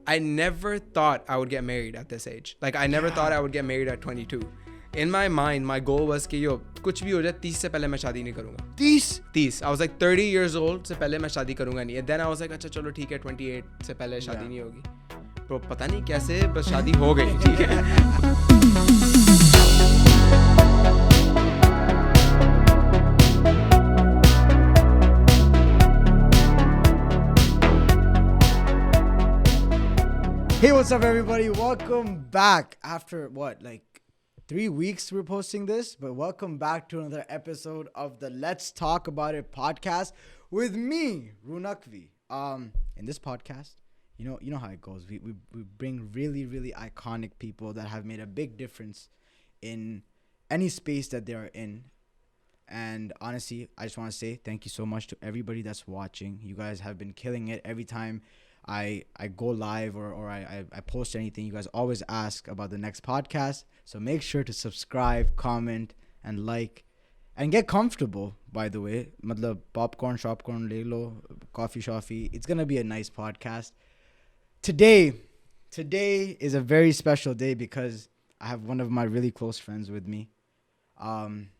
I never thought I would get married at this age. Like I never thought I would get married at 22. In my mind, my goal was कि yo कुछ भी हो जाए 30 से पहले मैं शादी नहीं करूँगा. 30. I was like 30 years old से पहले मैं शादी करूँगा नहीं. And then I was like अच्छा चलो ठीक है 28 से पहले शादी नहीं होगी. तो पता नहीं कैसे बस शादी हो गई. ठीक है. Hey, what's up, everybody? Welcome back. After what, like 3 weeks we're posting this, but welcome back to another episode of the Let's Talk About It podcast with me, Rooh Naqvi. In this podcast, you know how it goes. We bring really iconic people that have made a big difference in any space that they are in. And honestly, I just want to say thank you so much to everybody that's watching. You guys have been killing it every time I go live or I post anything. You guys always ask about the next podcast. So make sure to subscribe, comment, and like. And get comfortable, by the way. Matlab, popcorn, shopcorn, le lo, coffee, shoffee. It's going to be a nice podcast. Today is a very special day because I have one of my really close friends with me. Thank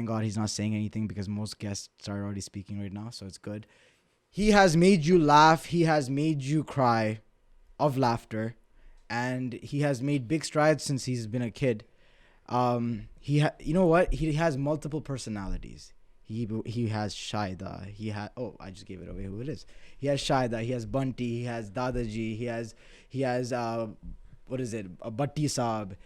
God he's not saying anything because most guests are already speaking right now. So it's good. He has made you laugh. He has made you cry of laughter. And he has made big strides since he's been a kid. You know what? He has multiple personalities. He has Shaida. I just gave it away who it is. He has Shaida. He has Bunty. He has Dadaji. He has what is it? A Batti Saab.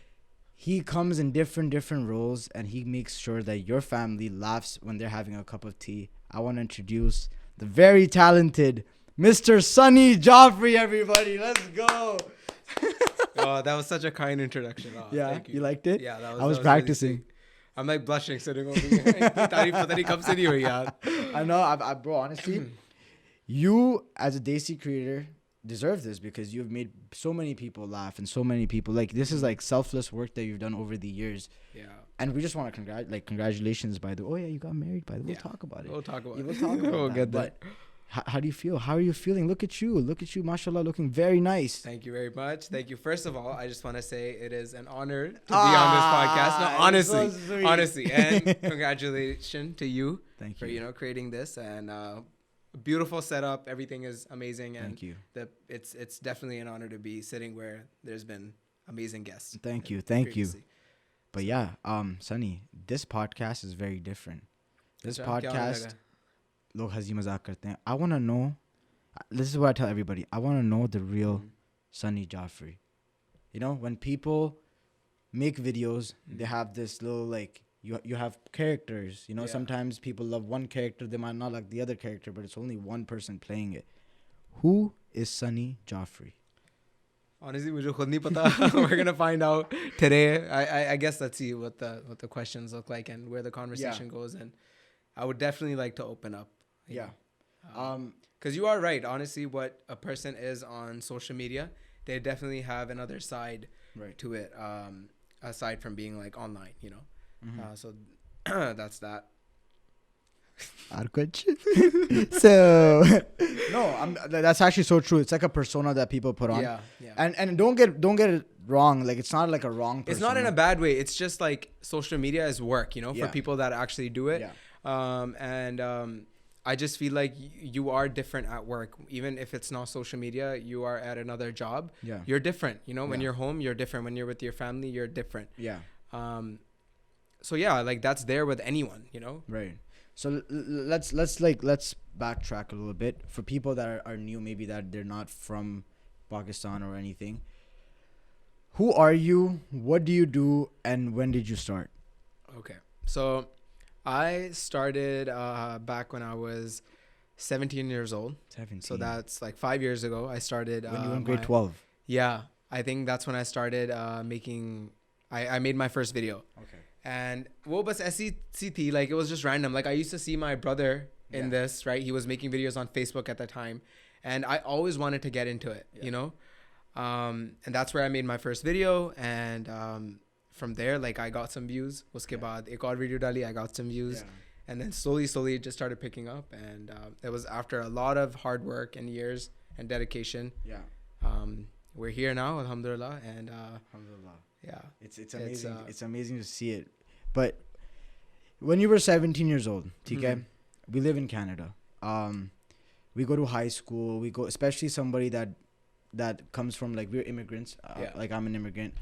He comes in different roles and he makes sure that your family laughs when they're having a cup of tea. I want to introduce the very talented Mr. Sunny Jafry, everybody. Let's go. Oh, that was such a kind introduction. Oh, yeah, thank you liked it? Yeah, I was practicing. Really, I'm like blushing sitting over here. I know, bro, honestly, you as a Desi creator deserve this because you've made so many people laugh and so many people, like, this is like selfless work that you've done over the years. Yeah. And we just want to congratulations by the way. Oh yeah, you got married by the way. We'll talk about it. We'll talk about we'll get that. But how do you feel? How are you feeling? Look at you, mashallah, looking very nice. Thank you very much. Thank you. First of all, I just want to say it is an honor to be on this podcast. No, honestly, and congratulations to you. Thank you for creating this and beautiful setup. Everything is amazing, and thank you. It's definitely an honor to be sitting where there's been amazing guests. Thank you. But yeah, Sunny, this podcast is very different. This podcast, log hazi mazak karte hain. I want to know, this is what I tell everybody, I want to know the real Sunny Jafry. You know, when people make videos, they have this little, like, you have characters. You know, sometimes people love one character, they might not like the other character, but it's only one person playing it. Who is Sunny Jafry? Honestly, mujhe khud nahi pata. We're gonna find out today. I guess let's see what the questions look like and where the conversation goes. And I would definitely like to open up. Yeah. Because you are right. Honestly, what a person is on social media, they definitely have another side to it. Aside from being like online, you know. Mm-hmm. So that's that. So no, that's actually so true. It's like a persona that people put on. Yeah. And don't get it wrong. Like, it's not like a wrong persona. It's not in a bad way. It's just like social media is work, for people that actually do it. Yeah. I just feel like you are different at work. Even if it's not social media, you are at another job. Yeah. You're different. When you're home, you're different. When you're with your family, you're different. Yeah. So yeah, like that's there with anyone, Right. So let's backtrack a little bit for people that are new, maybe that they're not from Pakistan or anything. Who are you? What do you do? And when did you start? Okay. So I started back when I was 17 years old. 17. So that's like 5 years ago. I started when you were in grade 12. Yeah, I think that's when I started making. I made my first video. Okay. And wo bas aisi si thi, like it was just random. Like I used to see my brother in this, right? He was making videos on Facebook at the time, and I always wanted to get into it, and that's where I made my first video. And from there, like I got some views. Uske baad ek aur video dali, I got some views, and then slowly it just started picking up. And it was after a lot of hard work and years and dedication. Yeah. we're here now, alhamdulillah, and Alhamdulillah. yeah, It's amazing. It's amazing to see it. But when you were 17 years old, TK, we live in Canada. We go to high school. We go, especially somebody that comes from, like, we're immigrants. Like, I'm an immigrant.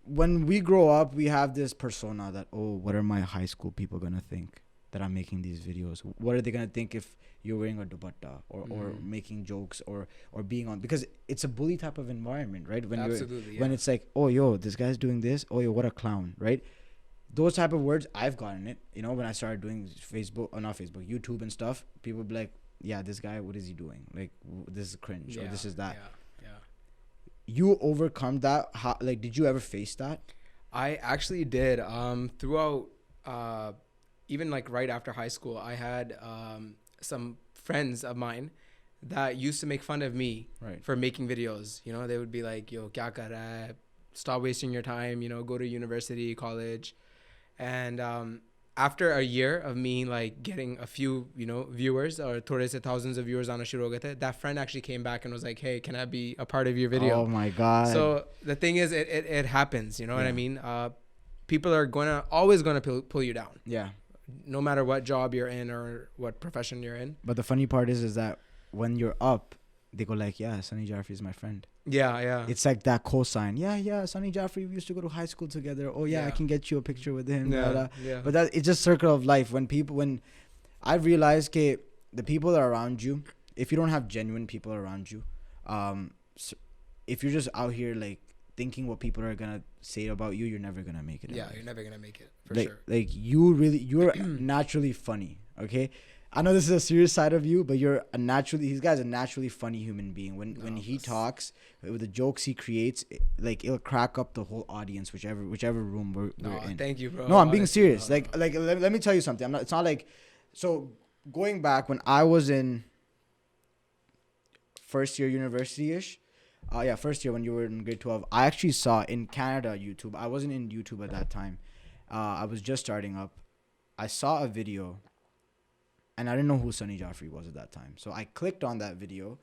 When we grow up, we have this persona that, oh, what are my high school people gonna think that I'm making these videos? What are they gonna think if you're wearing a dupatta or making jokes or being on, because it's a bully type of environment, right? When when it's like, oh, yo, this guy's doing this, oh, yo, what a clown, right? Those type of words, I've gotten it, you know, when I started doing YouTube and stuff. People be like, yeah, this guy, what is he doing? Like, this is cringe, or this is that. You overcome that? How, like, did you ever face that? I actually did. Throughout, even like right after high school, I had some friends of mine that used to make fun of me for making videos. You know, they would be like, yo, kya kar raha hai? Stop wasting your time, you know, go to university, college. And after a year of me like getting a few, you know, viewers, or thode se thousands of viewers on a shuru ho gaye the, that friend actually came back and was like, hey, can I be a part of your video? Oh my God. So the thing is, it happens, you know what I mean? People are always gonna pull you down. Yeah. No matter what job you're in or what profession you're in. But the funny part is that when you're up, they go like, yeah, Sunny Jafry is my friend. Yeah. It's like that cosign. Yeah, Sunny Jafry, we used to go to high school together. Oh yeah, I can get you a picture with him. Yeah. But that, it's just circle of life. When I realized that the people that are around you, if you don't have genuine people around you, if you're just out here like thinking what people are gonna say about you, you're never gonna make it. Yeah, you're never gonna make it, for like, sure. Like, you're naturally funny, okay? I know this is a serious side of you, but this guy's a naturally funny human being. When he talks, with the jokes he creates, it'll crack up the whole audience, whichever room we're in. Thank you, bro. No, I'm being serious. Like let me tell you something. It's not like, so going back when I was in first year university-ish, first year when you were in grade 12, I actually saw in Canada YouTube. I wasn't in YouTube at that time. I was just starting up. I saw a video, and I didn't know who Sunny Jafry was at that time. So I clicked on that video,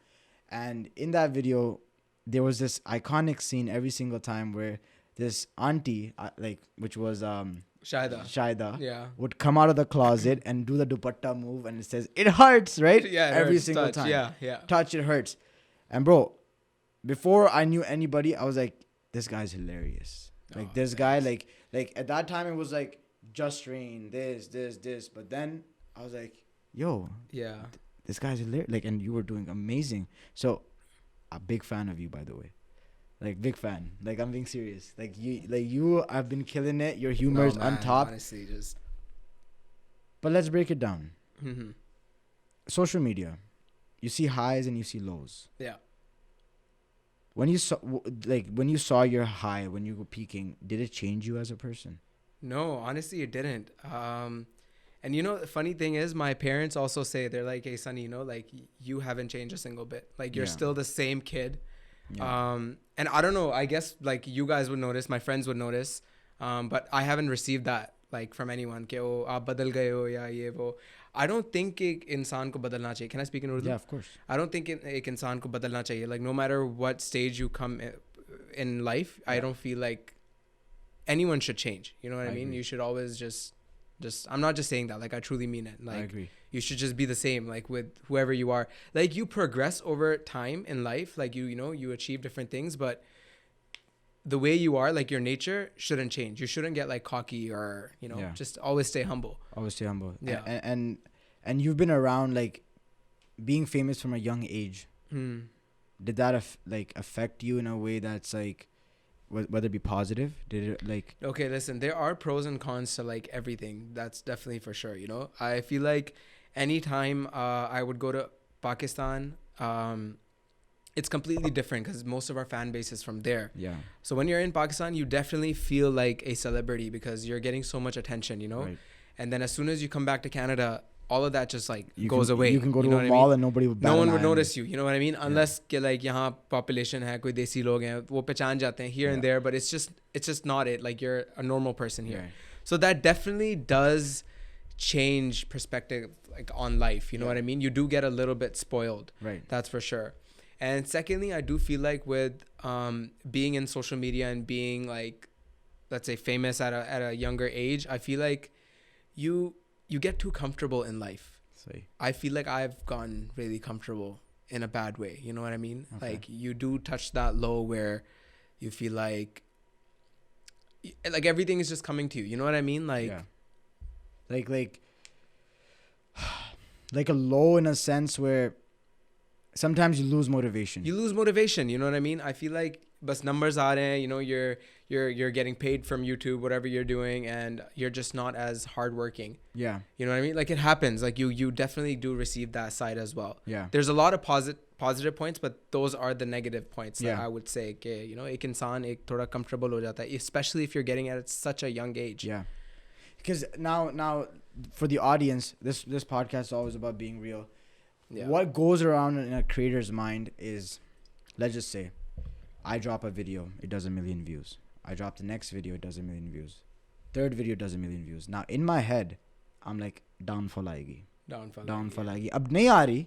and in that video, there was this iconic scene every single time where this auntie, which was Shaida, would come out of the closet and do the dupatta move, and it says, it hurts, right? Yeah, every single time. Yeah. Touch, it hurts. And bro, before I knew anybody, I was like, this guy's hilarious. Like, this guy, like at that time, it was like, just rain, this. But then I was like, yo, this guy's hilarious. Like, and you were doing amazing. So, a big fan of you, by the way. Like, big fan. Like, I'm being serious. Like you have been killing it. Your humor is on top. Honestly, But let's break it down. Mm-hmm. Social media, you see highs and you see lows. Yeah. When you saw your high, when you were peaking, did it change you as a person? No, honestly, it didn't. And you know, the funny thing is, my parents also say, they're like, hey, Sunny, you know, like, you haven't changed a single bit. Like, you're still the same kid. Yeah. And I don't know, I guess, like, you guys would notice, my friends would notice, but I haven't received that, like, from anyone. Ke, oh, aap badal gaye ho, ya ye wo. I don't think ek insaan ko badalna chahiye. Can I speak in Urdu? Yeah, of course. I don't think ek insaan ko badalna chahiye. Like, no matter what stage you come in life, I don't feel like anyone should change. You know what I mean? Agree. You should always just I'm not just saying that, like, I truly mean it. Like, I agree. You should just be the same, like, with whoever you are. Like, you progress over time in life. Like, you know, you achieve different things, but the way you are, like, your nature shouldn't change. You shouldn't get, like, cocky or, you know, just always stay humble. Always stay humble. Yeah. And you've been around, like, being famous from a young age. Did that affect you in a way that's like, whether it be positive? Did it like... Okay, listen, there are pros and cons to, like, everything. That's definitely for sure, you know? I feel like anytime I would go to Pakistan, it's completely different because most of our fan base is from there. Yeah. So when you're in Pakistan, you definitely feel like a celebrity because you're getting so much attention, you know? Right. And then as soon as you come back to Canada, all of that just, like, goes away. You can go to a mall and nobody would no one would notice you. You know what I mean? Unless ke, like, yahan population hai, koi desi log hain, wo pehchan jate hain here and there, but it's just not it. Like, you're a normal person here. So that definitely does change perspective, like, on life. You know what I mean? You do get a little bit spoiled. Right. That's for sure. And secondly, I do feel like with being in social media and being like, let's say, famous at a younger age, I feel like you get too comfortable in life. I feel like I've gotten really comfortable in a bad way. You know what I mean? Okay. Like you do touch that low where you feel like everything is just coming to you. You know what I mean? Like, yeah. like a low in a sense where sometimes you lose motivation. You lose motivation. You know what I mean? I feel like bas numbers aa rahe hain, you know, you're getting paid from YouTube, whatever you're doing, and you're just not as hardworking. Yeah. You know what I mean? Like it happens. Like you definitely do receive that side as well. Yeah. There's a lot of positive points, but those are the negative points that Yeah. I would say. Okay, you know, ek insaan ek thoda comfortable ho jata hai, especially if you're getting at such a young age. Yeah. Because now for the audience, this podcast is always about being real. Yeah. What goes around in a creator's mind is, let's just say, I drop a video, it does 1 million views. I drop the next video, it does 1 million views. Third video does 1 million views. Now in my head, I'm like, downfall आएगी. Downfall आएगी. अब नहीं आ रही.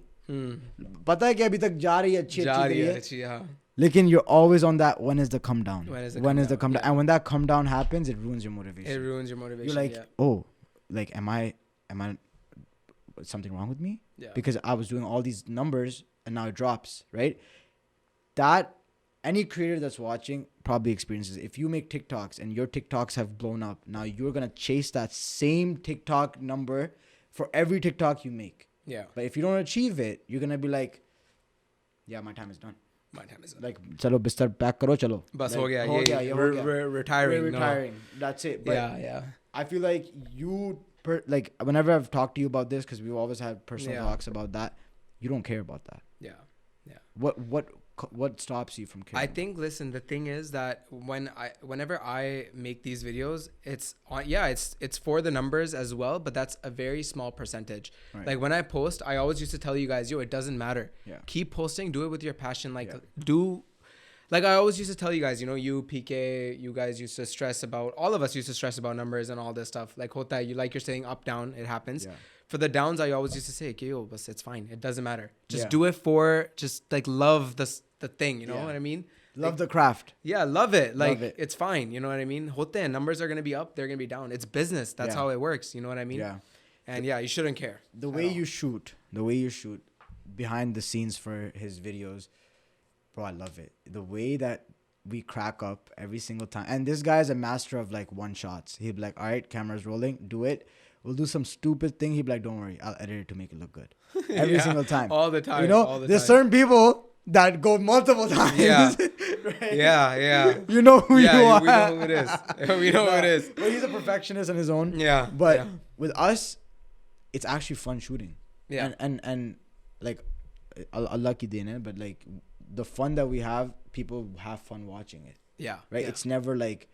पता है कि अभी तक जा रही है अच्छी हाँ. Lekin you're always on that. When is the come down? When is the come down? And when that come down happens, it ruins your motivation. It ruins your motivation. You're like, oh, like am I something wrong with me? Yeah. Because I was doing all these numbers and now it drops, right? That any creator that's watching probably experiences. If you make TikToks and your TikToks have blown up, now you're gonna chase that same TikTok number for every TikTok you make. Yeah. But if you don't achieve it, you're gonna be like, yeah, my time is done. Like, chalo bistar pack karo, chalo. Bas like, ho gaya. We're retiring. We're retiring. No. That's it. But yeah. I feel like like whenever I've talked to you about this, because we've always had personal talks about that, you don't care about that. Yeah. What stops you from caring? I think, listen, the thing is that whenever I make these videos, it's for the numbers as well, but that's a very small percentage. Right. Like when I post, I always used to tell you guys, it doesn't matter. Yeah. Keep posting, do it with your passion. Like like I always used to tell you guys, you PK, you guys used to stress about, all of us used to stress about numbers and all this stuff. Like hota, you're saying up, down, it happens. Yeah. For the downs, I always used to say, okay, but it's fine. It doesn't matter. Just do it for, just like love the thing, you know what I mean? Love like, the craft. Yeah, love it. Like it's fine, you know what I mean? Hote hain, numbers are going to be up, they're going to be down. It's business. That's how it works, you know what I mean? Yeah. And you shouldn't care. The way you shoot behind the scenes for his videos, bro, I love it. The way that we crack up every single time. And this guy is a master of like one shots. He'd be like, all right, camera's rolling, do it. We'll do some stupid thing. He'd be like, don't worry, I'll edit it to make it look good. Every single time. All the time. There's certain people that go multiple times. Yeah. Right? Yeah. You know who you are. We know who it is. We know who it is. But he's a perfectionist on his own. Yeah. But with us, it's actually fun shooting. Yeah. And like, Allah ki deen hai, but like the fun that we have, people have fun watching it. Yeah. Right? Yeah. It's never like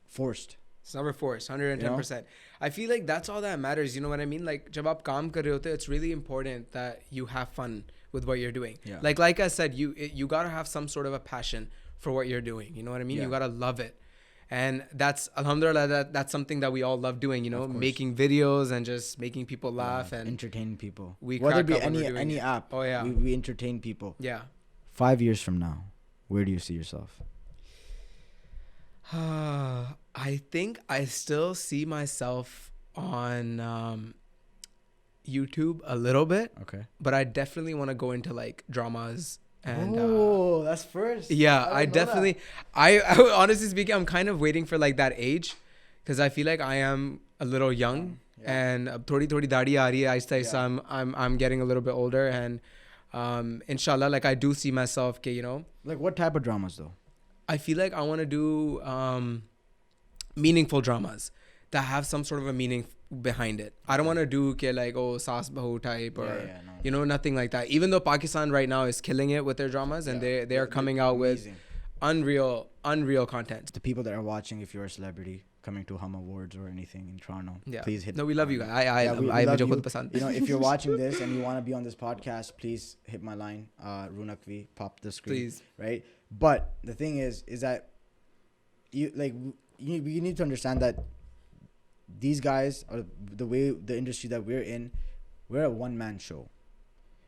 forced. It's never forced, 110%. I feel like that's all that matters. You know what I mean? Like, jab aap kaam kar rahe hote, it's really important that you have fun with what you're doing. Yeah. Like I said, you gotta have some sort of a passion for what you're doing. You know what I mean? Yeah. You gotta love it, and that's alhamdulillah that's something that we all love doing. You know, making videos and just making people laugh and entertaining people. Whether it be any app. Oh yeah, we entertain people. Yeah. 5 years from now, where do you see yourself? I think I still see myself on YouTube a little bit. Okay. But I definitely want to go into like dramas and that's first. Yeah, I definitely I honestly speaking, I'm kind of waiting for like that age because I feel like I am a little young and thodi dadi aa rahi hai aista aista. I'm getting a little bit older and inshallah like I do see myself like what type of dramas though? I feel like I want to do meaningful dramas that have some sort of a meaning behind it. I don't want to do like saas bahu type or nothing like that. Even though Pakistan right now is killing it with their dramas and they are coming out with unreal content. The people that are watching, if you're a celebrity coming to Hum Awards or anything in Toronto, please hit. No, we love you guys. I love you. If you're watching this and you want to be on this podcast, please hit my line, Rooh Naqvi, pop the screen, please. Right? But the thing is that you need to understand that these guys are the way the industry that we're in. We're a one-man show.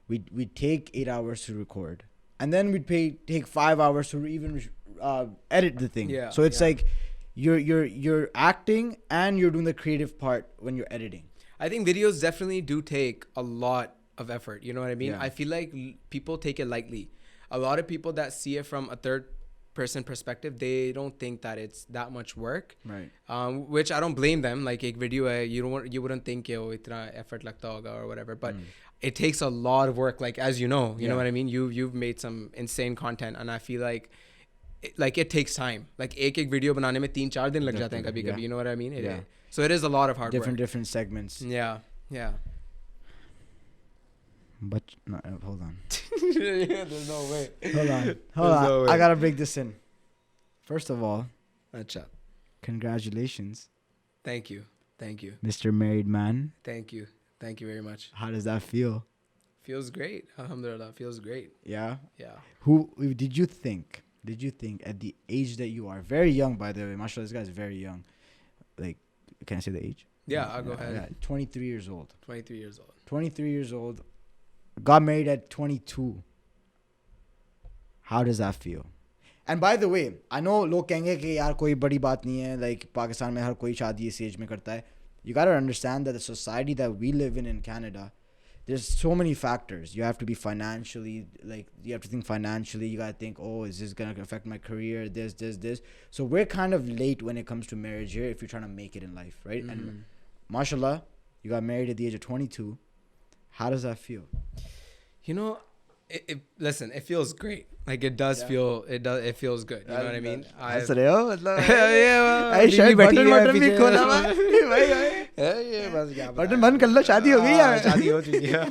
We take 8 hours to record, and then we'd take 5 hours to even edit the thing. Yeah. So it's like you're acting and you're doing the creative part when you're editing. I think videos definitely do take a lot of effort. You know what I mean? Yeah. I feel like people take it lightly. A lot of people that see it from a third person perspective, they don't think that it's that much work. Right. Which I don't blame them. Like एक video है, you wouldn't think कि वो इतना effort लगता होगा or whatever. But it takes a lot of work. Like as you know what I mean. You've made some insane content, and I feel like it takes time. Like एक video बनाने में 3-4 दिन लग जाते हैं कभी-कभी. You know what I mean? So it is a lot of hard work. Different segments. Yeah. But no, hold on. There's no way. Hold on. No I gotta break this in. First of all, Acha. Congratulations. Thank you, Mr. Married Man. Thank you very much. How does that feel? Feels great. Alhamdulillah, feels great. Yeah. Who did you think at the age that you are, very young by the way, mashallah, this guy's very young. Like, can I say the age? Yeah, I'll go ahead. Yeah, 23 years old. 23 years old. 23 years old. Got married at 22. How does that feel? And by the way, I know लोग कहेंगे कि यार कोई बड़ी बात नहीं है, like Pakistan में हर कोई शादी इस age में करता है. You gotta understand that the society that we live in Canada, there's so many factors. You have to be financially, like you have to think financially. You gotta think, oh, is this gonna affect my career? This. So we're kind of late when it comes to marriage here if you're trying to make it in life, right? And mashallah, you got married at the age of 22. How does that feel? You know, listen, it feels great. Like it does feel, it feels good. You know what I mean? हंस रहे हो मतलब? Button बंद कर लो, शादी हो गई है? शादी हो चुकी है.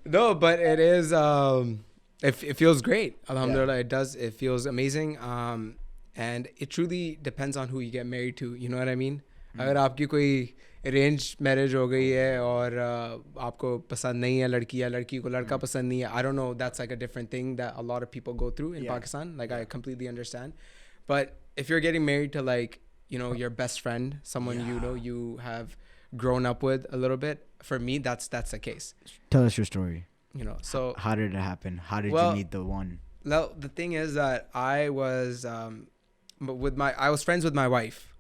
No, but it is, it feels great. Alhamdulillah, it does. It feels amazing. And it truly depends on who you get married to. You know what I mean? अगर आपकी कोई arranged marriage हो गई है और आपको पसंद नहीं है लड़की या लड़की को लड़का पसंद नहीं है, I don't know, that's like a different thing that a lot of people go through in Pakistan. Like I completely understand. But if you're getting married to like, you know, your best friend, someone you know you have grown up with a little bit, for me that's the case. Tell us your story. You know, so how did it happen? How did you meet the one? Well, the thing is that I was friends with my wife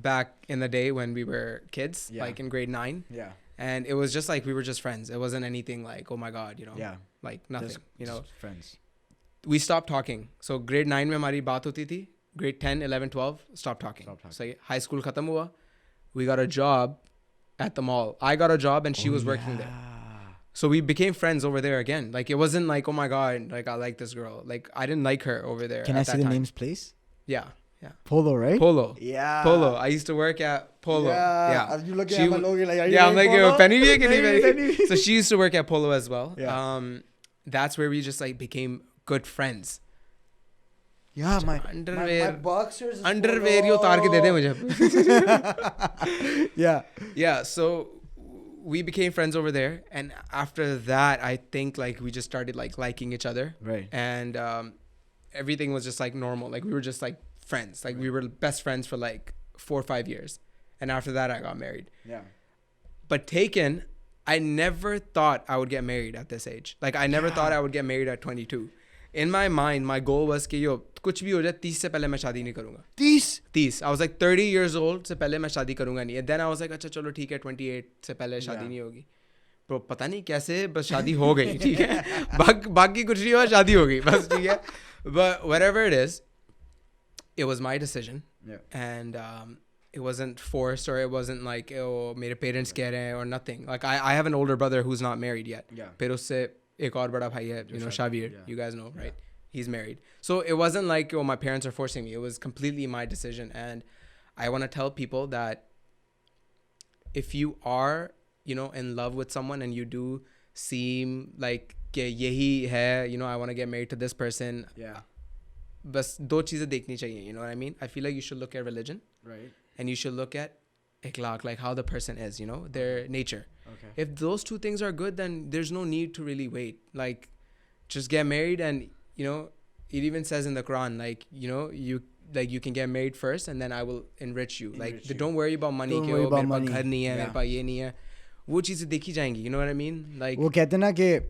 back in the day when we were kids, like in grade 9. Yeah. And it was just like we were just friends. It wasn't anything like, oh my God, you know. Yeah. Like nothing, just, you know. Friends. We stopped talking. So grade 9 mein hamari baat hoti thi. Grade 10, 11, 12, stopped talking. So high school khatam hua. We got a job at the mall. I got a job and she was working there. So we became friends over there again. Like it wasn't like, oh my God, like I like this girl. Like I didn't like her over there. Can I say the name's place? Yeah. Polo, right? Polo. Yeah. Polo. I used to work at Polo. Yeah. Are you looking at my logo? Like, are you I'm like, Polo? penny bhi hai ki nahi penny? So she used to work at Polo as well. Yeah. That's where we just like became good friends. Yeah, my boxers. Underwear you utar ke de mujhe. Yeah. So we became friends over there, and after that, I think like we just started like liking each other. Right. And everything was just like normal. Like we were just like friends. Like we were best friends for like 4 or 5 years. And after that, I got married. Yeah. But taken, I never thought I would get married at this age. Like I never thought I would get married at 22. In my mind, my goal was कि yo कुछ भी हो जाए 30 से पहले मैं शादी नहीं करूँगा. 30. I was like 30 years old से पहले मैं शादी करूँगा नहीं. And then I was like अच्छा चलो ठीक है 28 से पहले शादी नहीं होगी. Bro, पता नहीं कैसे बस शादी हो गई. ठीक है. बाकी कुछ नहीं हुआ, शादी हो गई बस. ठीक है. But whatever it is, it was my decision. Yeah. And it wasn't forced, or it wasn't like, oh, मेरे parents कह रहे हैं or nothing. Like I have an older brother who's not married yet. Yeah. फिर उससे एक और बड़ा भाई है, you know, Shavir. Yeah. You guys know, right? Yeah. He's married. So it wasn't like, oh, my parents are forcing me. It was completely my decision. And I want to tell people that if you are, you know, in love with someone and you do seem like कि यही है, you know, I want to get married to this person. Yeah. बस दो चीज़ें देखनी चाहिए, you know what I mean? I feel like you should look at religion. Right. And you should look at ikhlaq, like how the person is, you know, their nature. Okay. If those two things are good, then there's no need to really wait. Like, just get married, and, you know, it even says in the Quran, like, you know, you can get married first, and then I will enrich you. Don't worry about money. Don't worry about money. घर नहीं है, मेरे पास ये नहीं है. वो चीज़ें देखी जाएंगी, you know what I mean? Like, वो कहते ना कि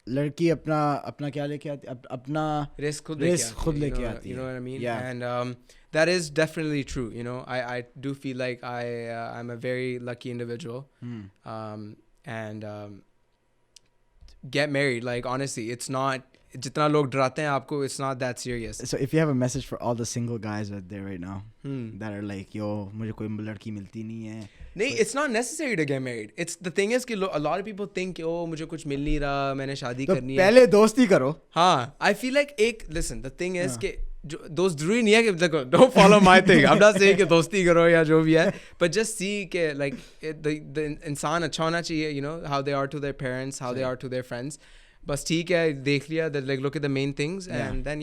लड़की अपना क्या लेके आती अपना risk खुद लेके आती you know what I mean? Yeah. And that is definitely true. You know, I do feel like I'm a very lucky individual. And get married. Like honestly, it's not. जितना लोग डराते हैं आपको, it's not that serious. So if you have a message for all the single guys out there right now that are like, yo, मुझे कोई लड़की मिलती नहीं है. नहीं, it's not necessary to get married. It's the thing is कि a lot of people think, oh, मुझे कुछ मिल नहीं रहा, मैंने शादी करनी है. पहले दोस्ती करो. हाँ, I feel like listen, the thing is कि दोस्त जरूरी नहीं है कि देखो, don't follow my thing. I'm not saying कि दोस्ती करो या जो भी है, but just see कि like the इंसान अच्छा होना चाहिए, you know, how they are to their parents, how they are to their friends. बस ठीक है, देख लिया, like look at the main things, and then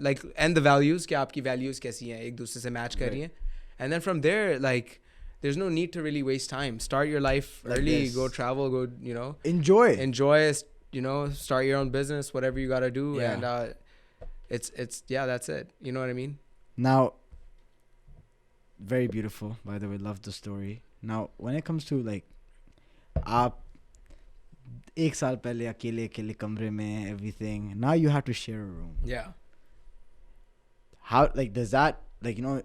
like and the values, कि आपकी values कैसी हैं, एक दूसरे से match कर रही हैं, and then from there like there's no need to really waste time. Start your life early, go travel, go, you know, enjoy, you know, start your own business, whatever you gotta do, and it's that's it. You know what I mean? Now, very beautiful, by the way, love the story. Now, when it comes to like, आप एक साल पहले अकेले कमरे में everything. Now you have to share a room. Yeah. How like does that like you know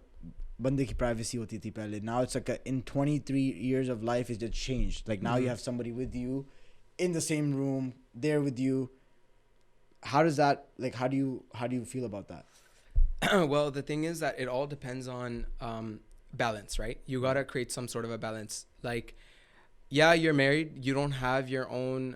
बंदे की privacy होती थी पहले. Now it's like in 23 years of life it's just changed. Like now you have somebody with you in the same room, there with you. How does that like how do you feel about that? Well, the thing is that it all depends on balance, right? You gotta create some sort of a balance. Like, yeah, you're married, you don't have your own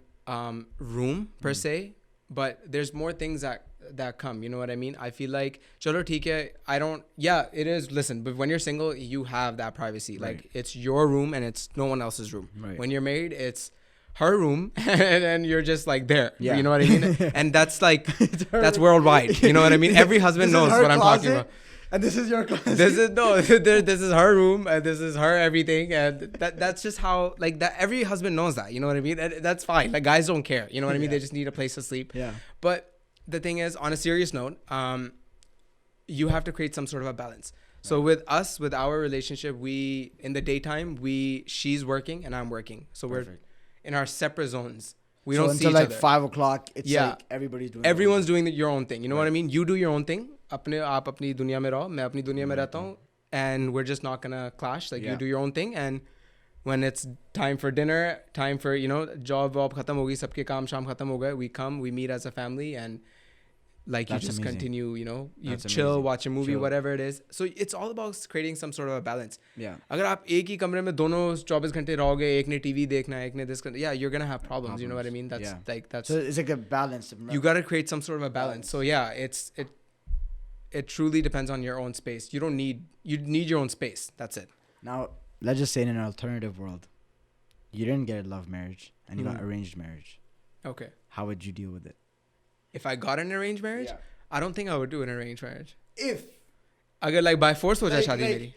room per se, but there's more things that come, you know what I mean? I feel like chalo theek hai, it is, listen, but when you're single you have that privacy, like it's your room and it's no one else's room. When you're married, it's her room and you're just like there, you know what I mean? And that's like that's worldwide, you know what I mean? Every husband knows what I'm talking about. And this is your closet. This is her room and this is her everything, and that's just how like that. Every husband knows that, you know what I mean? And that's fine. Like guys don't care, you know what I mean? They just need a place to sleep. Yeah. But the thing is, on a serious note, you have to create some sort of a balance. So with us, with our relationship, we in the daytime she's working and I'm working, so we're in our separate zones. We don't see each like other. 5 o'clock. It's like everyone's doing your own thing. You know what I mean? You do your own thing. आप अपनी दुनिया में रहो, मैं अपनी दुनिया में रहता हूँ, and we're just not gonna clash. Like you do your own thing, and when it's time for dinner, time for, you know, job खत्म हो गई, सबके काम शाम खत्म हो गए, we meet as a family, and like that's you just amazing. Continue, you know, you that's chill, amazing. Watch a movie, whatever it is. So it's all about creating some sort of a balance. Yeah. अगर आप एक ही कमरे में दोनों 24 घंटे रहोगे, एक ने TV देखना है, एक ने this, you're gonna have problems. You know what I mean? That's like that's. So it's like a balance. You gotta create some sort of a balance. So yeah, it truly depends on your own space. You need your own space. That's it. Now, let's just say in an alternative world, you didn't get a love marriage and you got arranged marriage. Okay. How would you deal with it? If I got an arranged marriage, I don't think I would do an arranged marriage. If अगर like by force हो जाए शादी मेरी.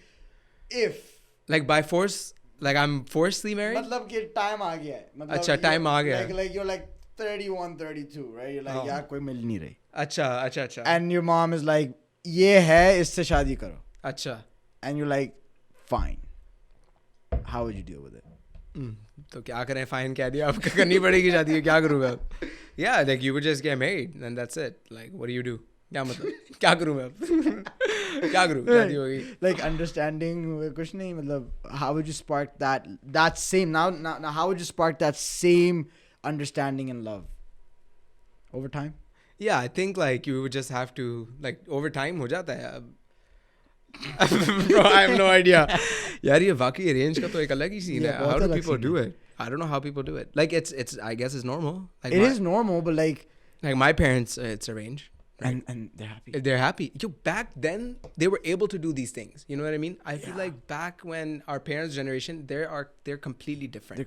If like by force, like I'm forcibly married. मतलब कि time आ गया है. मतलब अच्छा time आ गया. Like you're like 31, 32, right? You're like यार कोई मिल नहीं रही. अच्छा. And your mom is like, ये है, इससे शादी करो. अच्छा. And you're like, fine. How would you deal with it? तो क्या करें, fine कह दिया, अब करनी पड़ेगी शादी, क्या करूँगा? Yeah, like you would just get married and that's it. Like what do you do? क्या मतलब क्या करूँ मैं अब? क्या करूँ, शादी होगी. Like understanding कुछ नहीं, मतलब how would you spark that same now how would you spark that same understanding and love over time? Yeah, I think like you would just have to like over time हो जाता है. Bro, I have no idea. यार ये वाकई arrange का तो एक अलग ही scene है. How do people do it? I don't know how people do it. Like it's I guess it's normal. Like it is normal, but like my parents, it's arranged. Right? And they're happy. They're happy. Yo, back then they were able to do these things. You know what I mean? I feel like back when our parents' generation, they're completely different.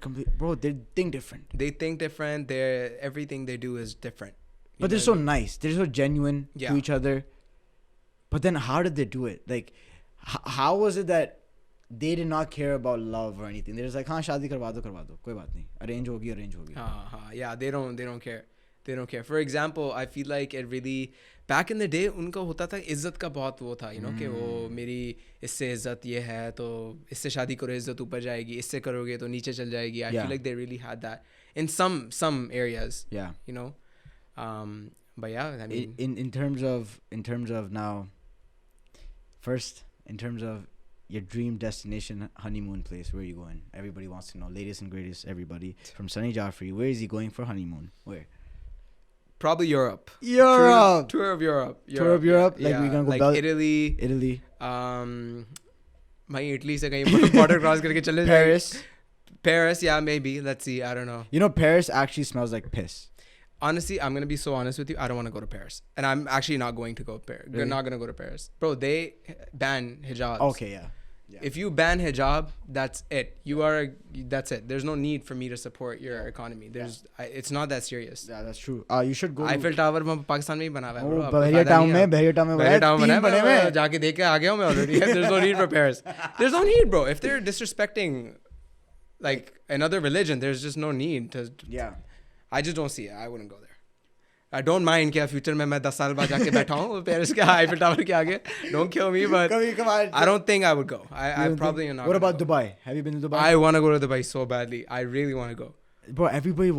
They think different. They think different. Everything they do is different. But they're so nice. They're so genuine to each other. But then how did they do it? Like, how was it that they did not care about love or anything? They're just like, हाँ शादी करवा दो, कोई बात नहीं. Arrange होगी. Yeah, they don't care. They don't care. For example, I feel like it really back in the day उनका होता था इज्जत का बहुत वो था, you know, कि वो मेरी इससे इज्जत ये है तो इससे शादी करो इज्जत ऊपर जाएगी, इससे करोगे तो नीचे चल जाएगी. I feel like they really had that in some areas. Yeah. You know. But yeah, I mean, in terms of now, first, in terms of your dream destination honeymoon place, where are you going? Everybody wants to know. Latest and greatest, everybody. From Sunny Jafry, where is he going for honeymoon? Where? probably Europe. Europe. Tour of Europe. Tour of Europe. Like yeah. we're gonna go like Italy. Italy. भाई Italy से कहीं border cross करके चले Paris. Paris, yeah, maybe. Let's see. I don't know. You know, Paris actually smells like piss. Honestly, I'm gonna be so honest with you. I don't want to go to Paris, and I'm actually not going to go. Really? Not gonna go to Paris, bro. They ban hijabs. Okay, yeah. If you ban hijab, that's it. That's it. There's no need for me to support your economy. It's not that serious. Yeah, that's true. You should go. Eiffel Tower Pakistan में ही बना हुआ है, bro. Bahariya town में Bahariya town में बने हुए जाके देख के आ गया हूँ मैं already. There's no need for Paris. There's no need, bro. If they're disrespecting like another religion, there's just no need to. Yeah. I just don't see it. I wouldn't go there. I don't mind कि future में मैं 10 साल बाद जाके बैठा हूँ Paris के Eiffel Tower के आगे. Don't kill me, but I don't think I would go. I probably not. What about Dubai? Have you been to Dubai? I want to go to Dubai so badly. I really want to go. Bro, everybody I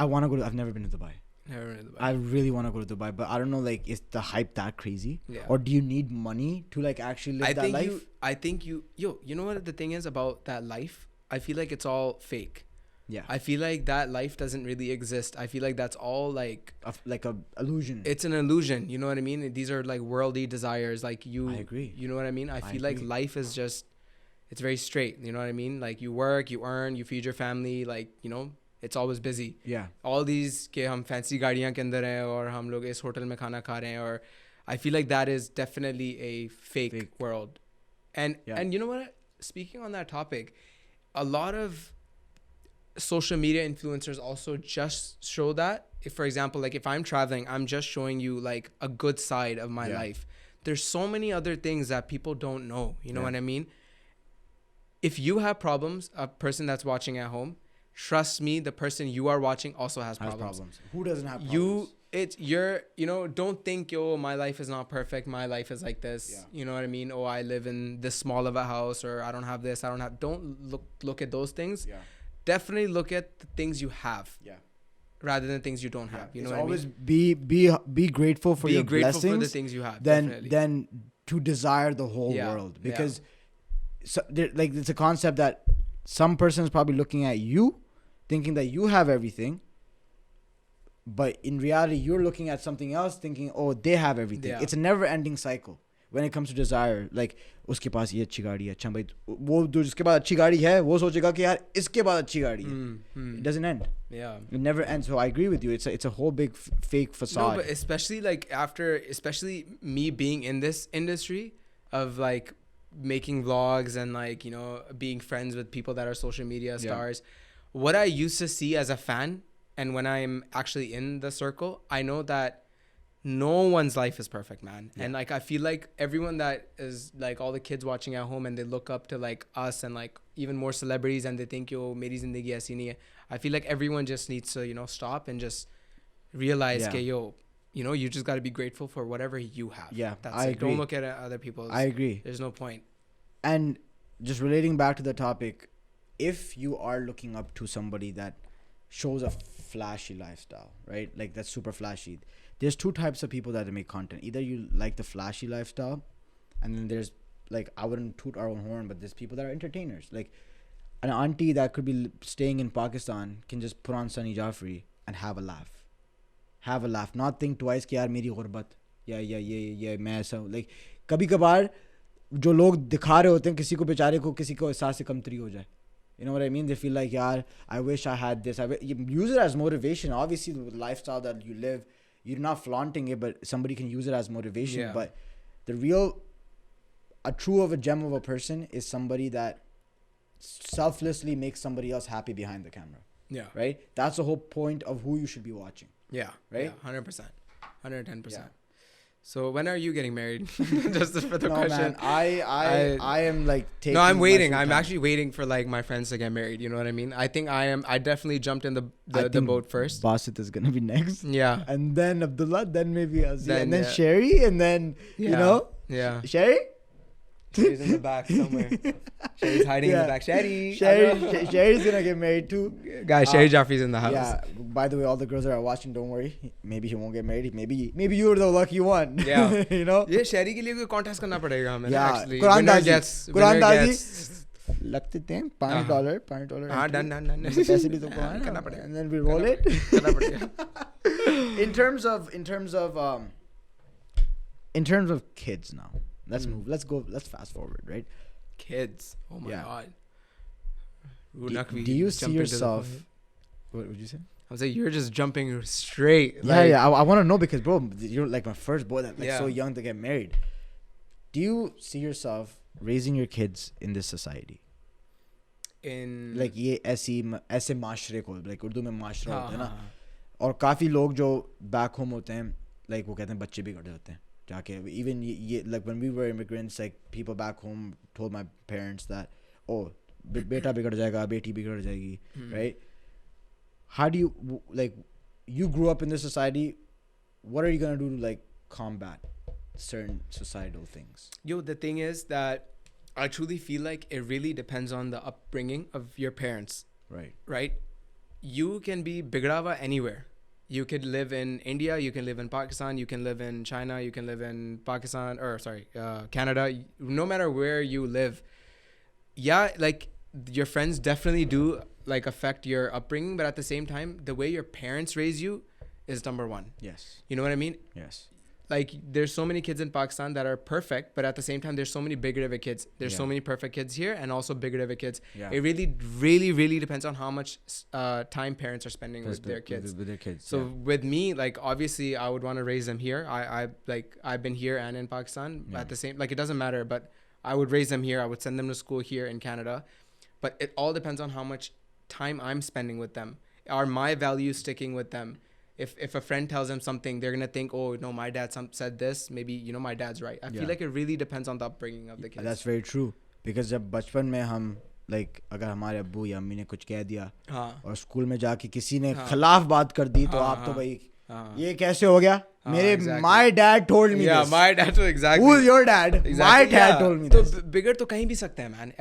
want to go to. I've never been to Dubai. Never been to Dubai. I really want to go to Dubai, but I don't know. Like, is the hype that crazy? Yeah. Or do you need money to like actually live that life? I think you know what the thing is about that life? I feel like it's all fake. Yeah. I feel like that life doesn't really exist. I feel like that's all like a illusion. It's an illusion. You know what I mean? These are like worldly desires. Like I agree. You know what I mean? I feel like life is just, it's very straight. You know what I mean? Like you work, you earn, you feed your family. Like, you know, it's always busy. Yeah. All these कि हम fancy गाड़ियाँ के अंदर हैं और हम लोग इस होटल में खाना खा रहे हैं और I feel like that is definitely a fake world. And you know what? Speaking on that topic, a lot of social media influencers also just show that. If, for example, like if I'm traveling, I'm just showing you like a good side of my life. There's so many other things that people don't know. You know what I mean? If you have problems, a person that's watching at home, trust me, the person you are watching also has problems. Who doesn't have problems? Don't think, my life is not perfect. My life is like this. Yeah. You know what I mean? Oh, I live in this small of a house, or I don't have this. Don't look at those things. Yeah. Definitely look at the things you have. Yeah. Rather than things you don't have. You know what I mean? Always be grateful for your blessings. Be grateful for the things you have. Then to desire the whole world. Because it's a concept that some person is probably looking at you, thinking that you have everything. But in reality, you're looking at something else thinking, oh, they have everything. Yeah. It's a never-ending cycle when it comes to desire. Like, उसके पास ये अच्छी गाड़ी है, अच्छा भाई वो जो जिसके पास अच्छी गाड़ी है वो सोचेगा कि यार इसके पास अच्छी गाड़ी है. It doesn't end. Yeah. It never ends. So I agree with you. It's a whole big fake facade. No, but especially me being in this industry of like making vlogs and like, being friends with people that are social media stars. What I used to see as a fan, and when I'm actually in the circle, I know that no one's life is perfect, man. Yeah. And like, I feel like everyone that is like all the kids watching at home and they look up to like us and like even more celebrities and they think, meri zindagi aisi nahi hai. I feel like everyone just needs to, stop and just realize that, you just got to be grateful for whatever you have. Yeah, I agree. Don't look at other people's. I agree. There's no point. And just relating back to the topic, if you are looking up to somebody that shows a flashy lifestyle, right? Like that's super flashy. There's two types of people that make content. Either you like the flashy lifestyle, and then there's like, I wouldn't toot our own horn, but there's people that are entertainers. Like an auntie that could be staying in Pakistan can just put on Sunny Jafry and have a laugh. Have a laugh. Not think twice कि यार मेरी गुर्बत या ये मैं ऐसा हूँ. Like कभी कभार जो लोग दिखा रहे होते हैं किसी को बेचारे को किसी को एहसास से कमतरी हो जाए. You know what I mean? They feel like, yaar, I wish I had this. You use it as motivation. Obviously, the lifestyle that you live, you're not flaunting it, but somebody can use it as motivation. Yeah. But a true of a gem of a person is somebody that selflessly makes somebody else happy behind the camera. Yeah. Right? That's the whole point of who you should be watching. Yeah. Right? Yeah, 100%. 110%. Yeah. So when are you getting married? Just for the question. Man, I am like taking. No, I'm waiting. I'm actually waiting for like my friends to get married. You know what I mean? I think I definitely jumped in the boat first. Basit is gonna be next. Yeah. And then Abdullah, then maybe Azia, and then Sherry, and then Yeah. Sherry. She's in the back somewhere. Sherry's hiding in the back. Sherry's gonna get married too. Guys, Sherry Jafry's in the house. Yeah. By the way, all the girls that are watching, don't worry. Maybe he won't get married. Maybe you're the lucky one. Yeah. You know. ये Sherry के लिए कोई contest करना पड़ेगा हमें. Yeah. Actually. कुरानदाजी. लगते थे $5. हाँ, done. पैसे भी तो करना पड़ेगा. And then we roll it. करना पड़ेगा. In terms of kids now. Let's move. Let's fast forward, right? Kids. Oh my God. Do you see yourself? What would you say? I was like, you're just jumping straight. Yeah. I want to know because, bro, you're like my first boy that so young to get married. Do you see yourself raising your kids in this society? In like ये ऐसे माशरे को like Urdu में माशरा होता है ना और काफी लोग जो back home होते हैं like वो कहते हैं बच्चे बिगड़ जाते हैं जाके even ये like when we were immigrants like people back home told my parents that oh बेटा बिगड़ जाएगा बेटी बिगड़ जाएगी right how do you like you grew up in this society what are you gonna do to like combat certain societal things? Yo, the thing is that I truly feel like it really depends on the upbringing of your parents. Right? You can be bigrawa anywhere. You could live in India, you can live in Pakistan, you can live in China, you can live in Canada. No matter where you live. Yeah, like your friends definitely do like affect your upbringing, but at the same time, the way your parents raise you is number one. Yes. You know what I mean? Yes. Like there's so many kids in Pakistan that are perfect, but at the same time there's so many bigoted kids. There's so many perfect kids here and also bigoted kids. Yeah. It really depends on how much time parents are spending with their kids. So with me, like obviously I would want to raise them here. I've been here and in Pakistan at the same, like it doesn't matter, but I would raise them here. I would send them to school here in Canada, but it all depends on how much time I'm spending with them. Are my values sticking with them? If a friend tells them something, they're going to think, oh, no, my dad said this. Maybe, you know, my dad's right. I feel like it really depends on the upbringing of the kids. That's very true. Because जब बचपन में हम, like, अगर हमारे अब्बू या अम्मी ने कुछ कह दिया और स्कूल में जाके किसी ने खिलाफ बात कर दी तो आप तो भाई ये कैसे हो गया? My dad told me this. Yeah, my dad told exactly. Who's your dad? Exactly. My dad told me this. तो बिगड़ तो कहीं भी सकते हैं, man.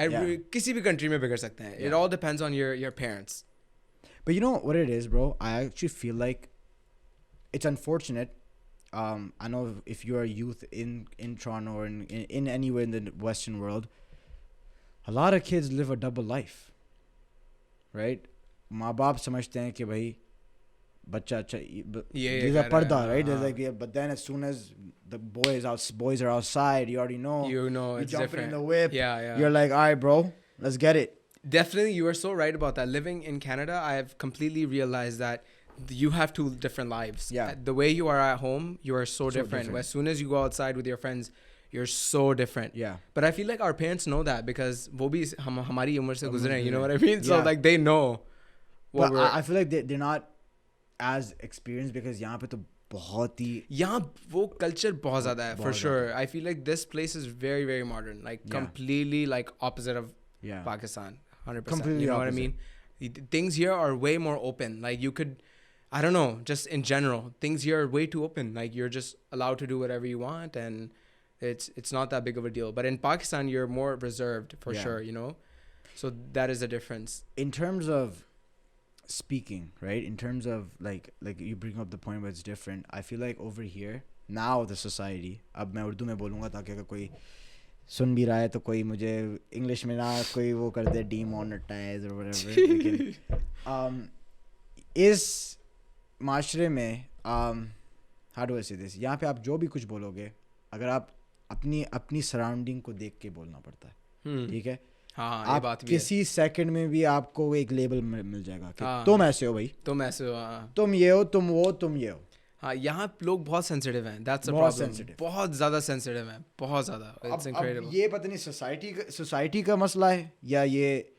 किसी भी country में बिगड़ सकते हैं. It all depends on your parents. But you know what it is, bro? I actually feel like it's unfortunate. I know if you are youth in Toronto or in anywhere in the Western world, a lot of kids live a double life, right? माँ बाप समझते हैं कि भाई बच्चा अच्छा these are पर्दा, right? There's like but then as soon as the boys are outside, you already know. You know, it's jumping different. in the whip. Yeah. You're like, all right, bro, let's get it. Definitely, you are so right about that. Living in Canada, I have completely realized that you have two different lives. Yeah. The way you are at home, you are so different. As soon as you go outside with your friends, you're so different. Yeah. But I feel like our parents know that because वो भी हमारी उम्र से गुजरे हैं, you know what I mean? So like they know. But I feel like they're not as experienced because यहाँ पे तो बहुत ही यहाँ वो culture बहुत ज़्यादा है for sure. I feel like this place is very, very modern, like completely like opposite of Pakistan, 100%. Completely you know opposite. what I mean? Things here are way more open. Like you could, I don't know, just in general, things here are way too open. Like you're just allowed to do whatever you want, and it's not that big of a deal. But in Pakistan, you're more reserved for sure, you know. So that is a difference. In terms of speaking, right? In terms of like you bring up the point where it's different. I feel like over here now the society. अब मैं उर्दू में बोलूँगा ताकि अगर कोई सुन भी रहा है तो कोई मुझे इंग्लिश में ना कोई वो कर दे demonetize or whatever. लेकिन इस माशरे में how do I say this? यहाँ पे आप जो भी कुछ बोलोगे अगर आप अपनी सराउंडिंग को देख के बोलना पड़ता है, ठीक है? हाँ, आप बात भी किसी सेकंड में भी आपको एक लेबल मिल जाएगा कि तुम ऐसे हो भाई, तुम ऐसे हो, तुम ये हो, तुम वो, तुम ये हो. हाँ, यहाँ लोग बहुत सेंसिटिव हैं. That's a problem. बहुत ज़्यादा सेंसिटिव हैं, बहुत ज़्यादा. It's incredible. अब ये पता नहीं सोसाइटी का मसला है या ये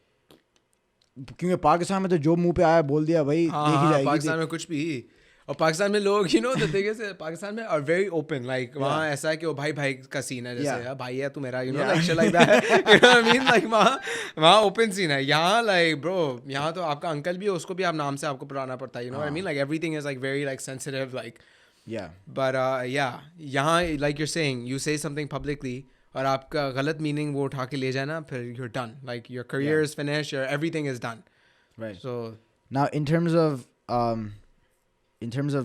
क्योंकि पाकिस्तान में तो जो मुंह पे आया बोल दिया भाई देखी जाएगी. पाकिस्तान में कुछ भी, और पाकिस्तान में लोग you know the thing is Pakistan में are very open. Like वहाँ ऐसा है कि वो भाई का सीन है, जैसे भाई है तू मेरा, you know, like shit like that. You know what I mean? Like वहाँ open सीन है. यहाँ like bro, यहाँ तो आपका अंकल भी है, उसको भी आप नाम से आपको बुलाना पड़ता है. You know what I mean? Like everything is like very like sensitive, like. Yeah. But यहाँ like you're saying, you say something publicly और आपका गलत मीनिंग वो उठा के ले जाए ना, फिर you're done. Like your career is finished, everything is done. Right. So now in terms of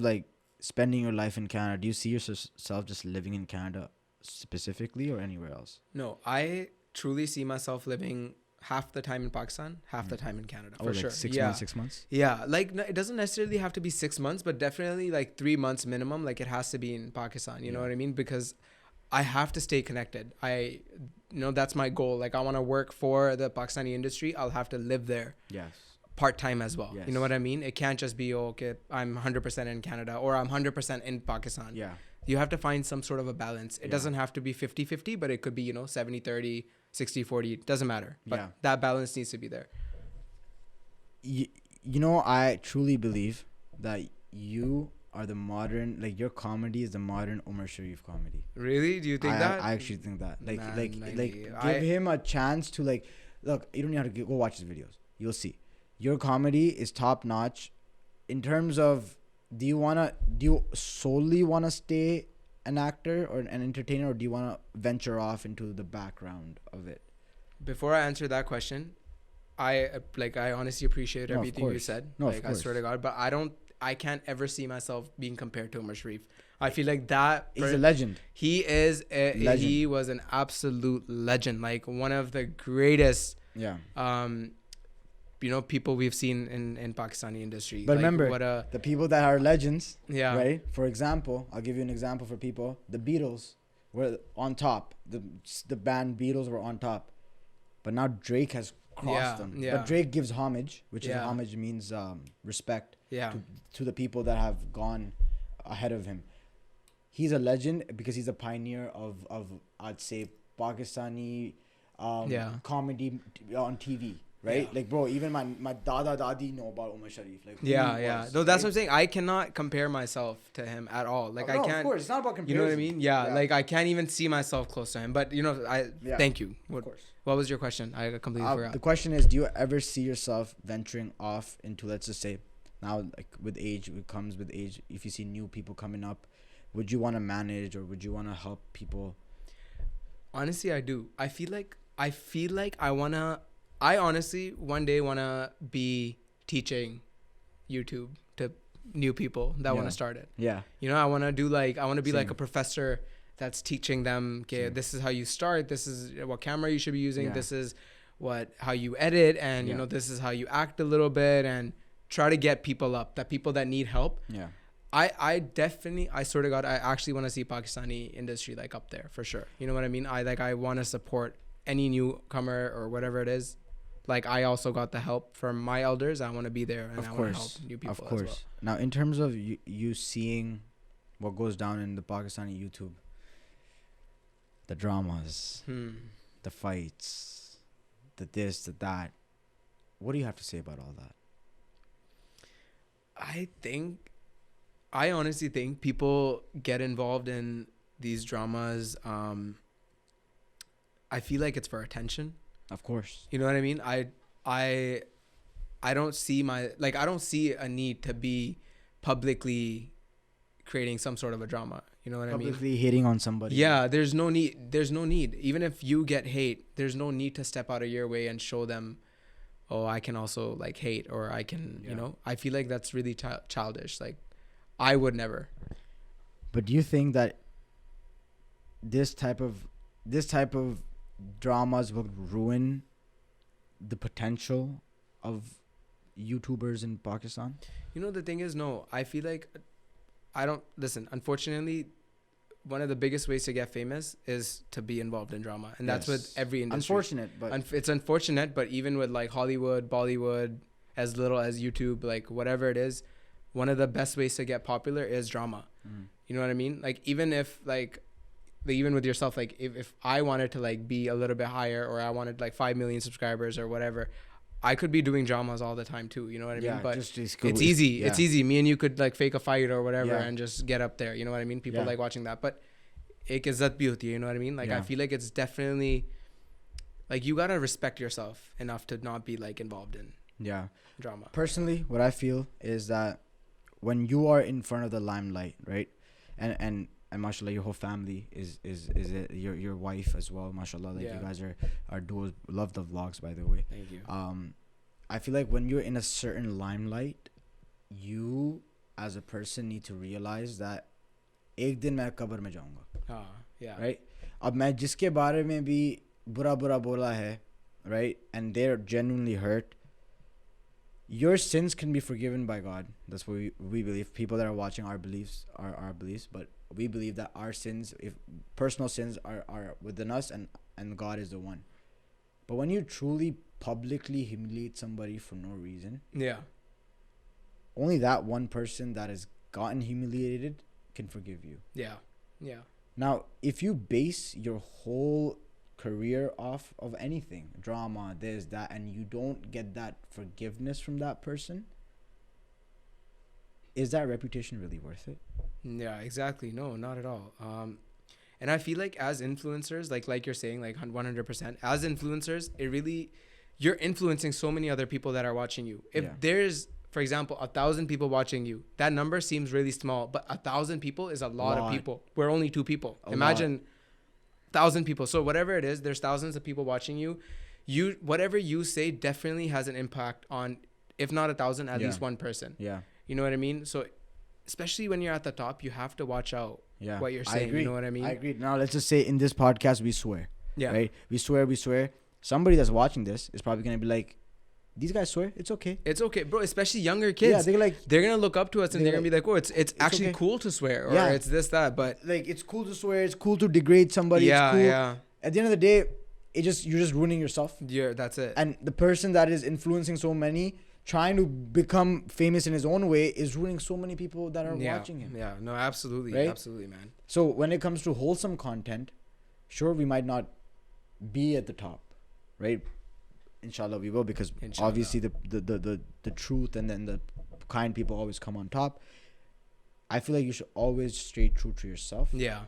like spending your life in Canada, do you see yourself just living in Canada specifically or anywhere else? no, I truly see myself living half the time in Pakistan, half the time in Canada, for like sure. 6 months? Yeah, like no, it doesn't necessarily have to be 6 months, but definitely like 3 months minimum. Like it has to be in Pakistan. You know what I mean? Because I have to stay connected. That's my goal. Like I want to work for the Pakistani industry. I'll have to live there. Yes. Part-time as well. Yes. You know what I mean? It can't just be, okay, I'm 100% in Canada or I'm 100% in Pakistan. Yeah. You have to find some sort of a balance. It doesn't have to be 50-50, but it could be, 70-30, 60-40. It doesn't matter. But that balance needs to be there. I truly believe that you are the modern, like your comedy is the modern Umar Sharif comedy. Really? Do you think that? I actually think that. Give him a chance to look, you don't have to go watch his videos. You'll see. Your comedy is top notch. In terms of, do you solely want to stay an actor or an entertainer, or do you want to venture off into the background of it? Before I answer that question, I honestly appreciate everything you said. No, of course. I swear to God, but I can't ever see myself being compared to Umar Sharif. I feel like that he's a legend. He is he was an absolute legend, like one of the greatest people we've seen in Pakistani industry. But like, remember, the people that are legends, right? For example, I'll give you an example for people. The Beatles were on top. The band Beatles were on top. But now Drake has crossed them. Yeah. But Drake gives homage, which is homage means respect to the people that have gone ahead of him. He's a legend because he's a pioneer of I'd say Pakistani comedy on TV. Right? Like, bro, even my dada dadi know about Umar Sharif. Like, No, that's what I'm saying. I cannot compare myself to him at all. Like, I can't. Of course, it's not about comparison. You know what I mean? Yeah. Like, I can't even see myself close to him. But thank you. Of course. What was your question? I completely forgot. The question is, do you ever see yourself venturing off into, let's just say, now, like with age, it comes with age. If you see new people coming up, would you want to manage or would you want to help people? Honestly, I do. I feel like I honestly one day want to be teaching YouTube to new people that want to start it. Yeah. I want to be like a professor that's teaching them, okay, this is how you start. This is what camera you should be using. Yeah. This is how you edit. And, this is how you act a little bit and try to get people up, people that need help. Yeah. I definitely, I swear to God, I actually want to see Pakistani industry like up there for sure. You know what I mean? I want to support any newcomer or whatever it is. Like, I also got the help from my elders. I want to be there and I want to help new people. Of course. As well. Now, in terms of you seeing what goes down in the Pakistani YouTube, the dramas, the fights, the this, the that, what do you have to say about all that? I honestly think people get involved in these dramas. I feel like it's for attention. Of course. You know what I mean? I don't see I don't see a need to be publicly creating some sort of a drama. You know what I mean? Publicly hating on somebody. Yeah, there's no need. Even if you get hate, there's no need to step out of your way and show them, oh, I can also like hate, or I can, I feel like that's really childish. Like, I would never. But do you think that this type of dramas will ruin the potential of YouTubers in Pakistan? The thing is, no. I feel like unfortunately, one of the biggest ways to get famous is to be involved in drama, and that's with every industry. It's unfortunate, but even with like Hollywood, Bollywood, as little as YouTube, like whatever it is, one of the best ways to get popular is drama. You know what I mean? Like, even if even with yourself, like if I wanted to like be a little bit higher, or I wanted like 5 million subscribers or whatever, I could be doing dramas all the time too. You know what I mean? But it's easy. Yeah. It's easy. Me and you could like fake a fight or whatever and just get up there. You know what I mean? People like watching that. But ek izzat bhi hoti hai, you know what I mean? Like, I feel like it's definitely like you gotta respect yourself enough to not be like involved in drama. Personally, what I feel is that when you are in front of the limelight, right, and and mashallah your whole family is your wife as well, mashallah, like you guys are duos. Love the vlogs, by the way. Thank you. I feel like when you're in a certain limelight, you as a person need to realize that एक दिन मैं कब्र में जाऊंगा. Yeah. Right? अब मैं जिसके बारे में भी बुरा बोला है, right, and they're genuinely hurt, your sins can be forgiven by God. That's what we believe. People that are watching our beliefs are our beliefs, but we believe that our sins, if personal sins, are within us, and God is the one. But when you truly publicly humiliate somebody for no reason, only that one person that has gotten humiliated can forgive you. Yeah. Now, if you base your whole career off of anything, drama, this, that, and you don't get that forgiveness from that person, is that reputation really worth it? Yeah, exactly. No, not at all. And I feel like as influencers, like you're saying, like 100%, as influencers, you're influencing so many other people that are watching you. If there's, for example, 1,000 people watching you, that number seems really small, but 1,000 people is a lot of people. We're only 2 people. Imagine 1,000 people. So whatever it is, there's thousands of people watching you. Whatever you say definitely has an impact on, if not 1,000, at least one person. Yeah. You know what I mean? So especially when you're at the top, you have to watch out what you're saying. You know what I mean? I agree. Now let's just say in this podcast, we swear. Yeah. Right? We swear. Somebody that's watching this is probably going to be like, these guys swear, it's okay. It's okay, bro. Especially younger kids. Yeah, they're gonna look up to us and they're gonna be like, oh, it's actually okay. Cool to swear, or it's this, that. But like, it's cool to swear. It's cool to degrade somebody. Yeah, it's cool. Yeah. At the end of the day, you're just ruining yourself. Yeah, that's it. And the person that is influencing so many, trying to become famous in his own way, is ruining so many people that are watching him. Yeah, no, absolutely, right? Absolutely, man. So when it comes to wholesome content, sure, we might not be at the top, right? Inshallah we will, because obviously the truth and then the kind people always come on top. I feel like you should always stay true to yourself. Yeah.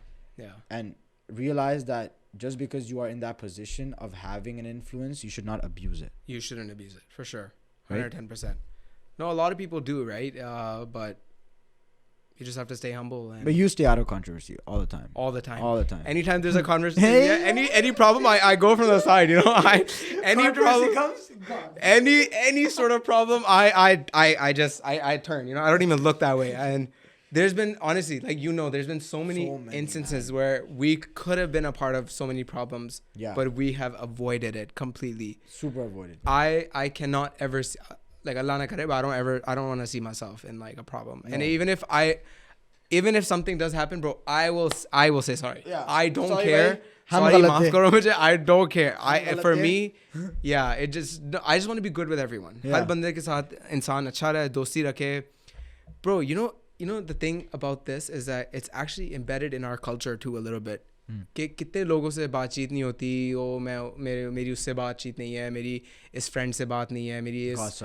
And realize that just because you are in that position of having an influence, you should not abuse it. You shouldn't abuse it, for sure. 110%. No, a lot of people do, right? But you just have to stay humble. But you stay out of controversy all the time. All the time. Anytime there's a conversation, any problem, I go from the side. You know, any problem comes, any sort of problem, I turn. You know, I don't even look that way. And there's been, honestly, like, you know, there's been so many instances where we could have been a part of so many problems, but we have avoided it completely. Super avoided. I cannot ever see, like, Allah na kare, but I don't want to see myself in like a problem. No. And even if something does happen, bro, I will say sorry. Yeah. I don't care. Sorry, maaf karo mujhe. I don't care. For me, I just want to be good with everyone. Har bande ke saath insaan acha rahe, dosti rakhe. Bro, you know the thing about this is that it's actually embedded in our culture too a little bit. कि कितने लोगों से बातचीत नहीं होती, ओ मेरी उससे बातचीत नहीं है, मेरी इस फ्रेंड से बात नहीं है, मेरी इस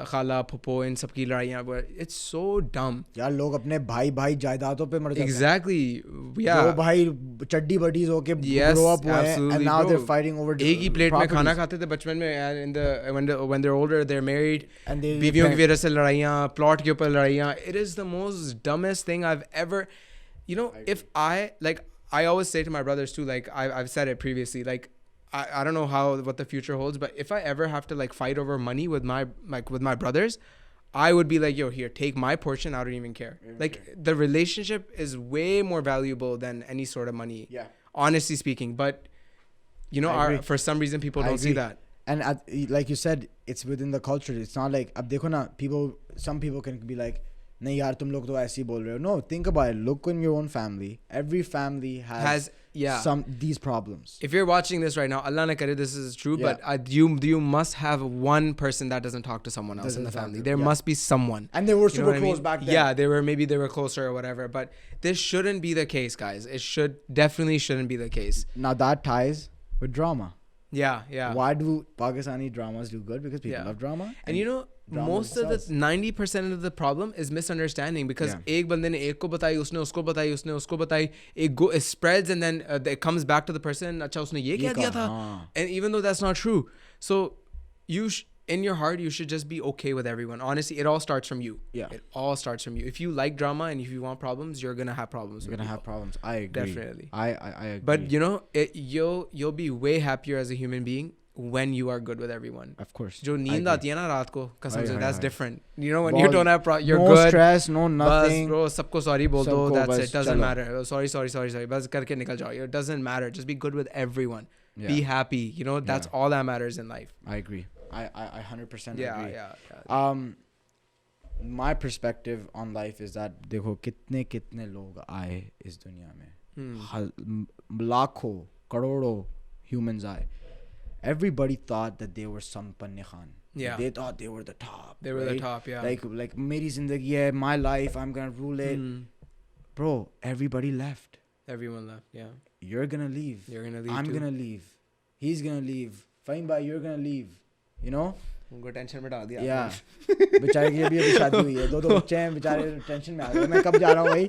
खाला फुप्पो इन सब की लड़ाइयाँ. It's so dumb. यार लोग अपने भाई जायदादों पे मर जाते हैं. Exactly. Yeah. दो भाई चड्डी बडीज होके grow up हुए हैं, and now they're fighting over एक ही प्लेट में खाना खाते थे बचपन में. when they're older, they're married, बीवियों की वजह से लड़ाइयाँ, प्लॉट के ऊपर लड़ाइयाँ. It is the most dumbest thing I've ever, if I always say to my brothers too, like I've said it previously, like I don't know what the future holds, but if I ever have to like fight over money with my brothers, I would be like, yo, here, take my portion. I don't even care. The relationship is way more valuable than any sort of money. Yeah. Honestly speaking, but for some reason people don't see that. And like you said, it's within the culture. It's not like ab dekho na, some people can be like, नहीं यार तुम लोग तो ऐसे ही बोल रहे हो. No, think about it. Look in your own family. Every family has these problems. If you're watching this right now, Allah na kare this is true, but you must have one person that doesn't talk to someone else in the family. There must be someone. And they were super close back then. Yeah, they were closer or whatever. But this shouldn't be the case, guys. It definitely shouldn't be the case. Now that ties with drama. Yeah. Why do Pakistani dramas do good? Because people love drama. And most of the 90% of the problem is misunderstanding, because एक बंदे ने एक को बताई, उसने उसको बताई, उसने उसको बताई, it spreads, and then it comes back to the person, अच्छा उसने ये क्या दिया था, and even though that's not true. So in your heart, you should just be okay with everyone. Honestly, it all starts from you. Yeah. It all starts from you. If you like drama and if you want problems, you're gonna have problems. You're gonna have problems. I agree. Definitely. I agree. But you know, you'll be way happier as a human being when you are good with everyone. Of course. जो नींद आती है ना रात को कसम से, that's different. You know, when Well, you don't have you're no good. stress, no nothing. बस bro, सबको sorry बोल दो. सबको That's बस it. Doesn't चलो. matter. Oh, sorry. बस करके निकल जाओ. It doesn't matter. Just be good with everyone. Yeah. Be happy. You know, that's all that matters in life. I agree. I 100% agree. Yeah. My perspective on life is that देखो कितने लोग आए इस दुनिया में, लाखों करोड़ों humans आए. Everybody thought that they were some panne khan. Yeah. They thought they were the top. They were the top, yeah. Like meri zindagi hai, my life, I'm gonna rule it. Bro, everybody left. Everyone left, yeah. You're gonna leave. You're gonna leave. I'm too. gonna leave. He's gonna leave. Fahim bhai, you're gonna leave. You know? उनको tension में डाल दिया. Yeah. बेचारे की अभी शादी हुई है, दो बच्चे हैं, बेचारे टेंशन में आ गए, मैं कब जा रहा हूँ भाई?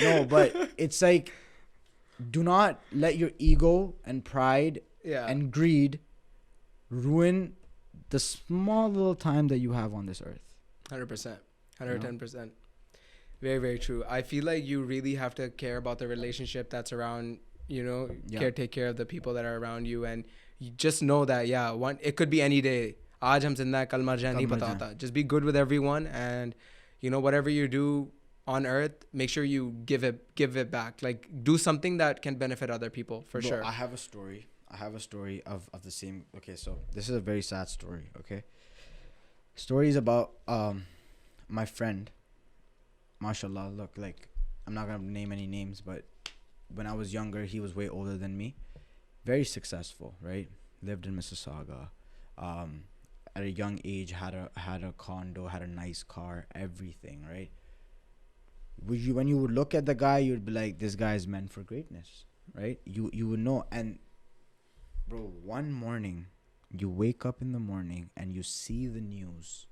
No, but it's like, do not let your ego and pride and greed ruin the small little time that you have on this earth. 100%. 110%. Very, very true. I feel like you really have to care about the relationship that's around, you know, take care of the people that are around you, and you just know that, it could be any day. Aaj hum zinda hai, kal mar jaye, nahi pata hota. Just be good with everyone, and, you know, whatever you do on earth, make sure you give it back. Like, do something that can benefit other people, for sure. I have a story. Of the same. Okay, so this is a very sad story. Okay, story is about my friend. Mashallah, look, like, I'm not gonna name any names, but when I was younger, he was way older than me. Very successful, right? Lived in Mississauga. At a young age, had a condo, had a nice car, everything, right? When you would look at the guy, you'd be like, this guy is meant for greatness, right? You would know. And bro, one morning, you wake up in the morning and you see the news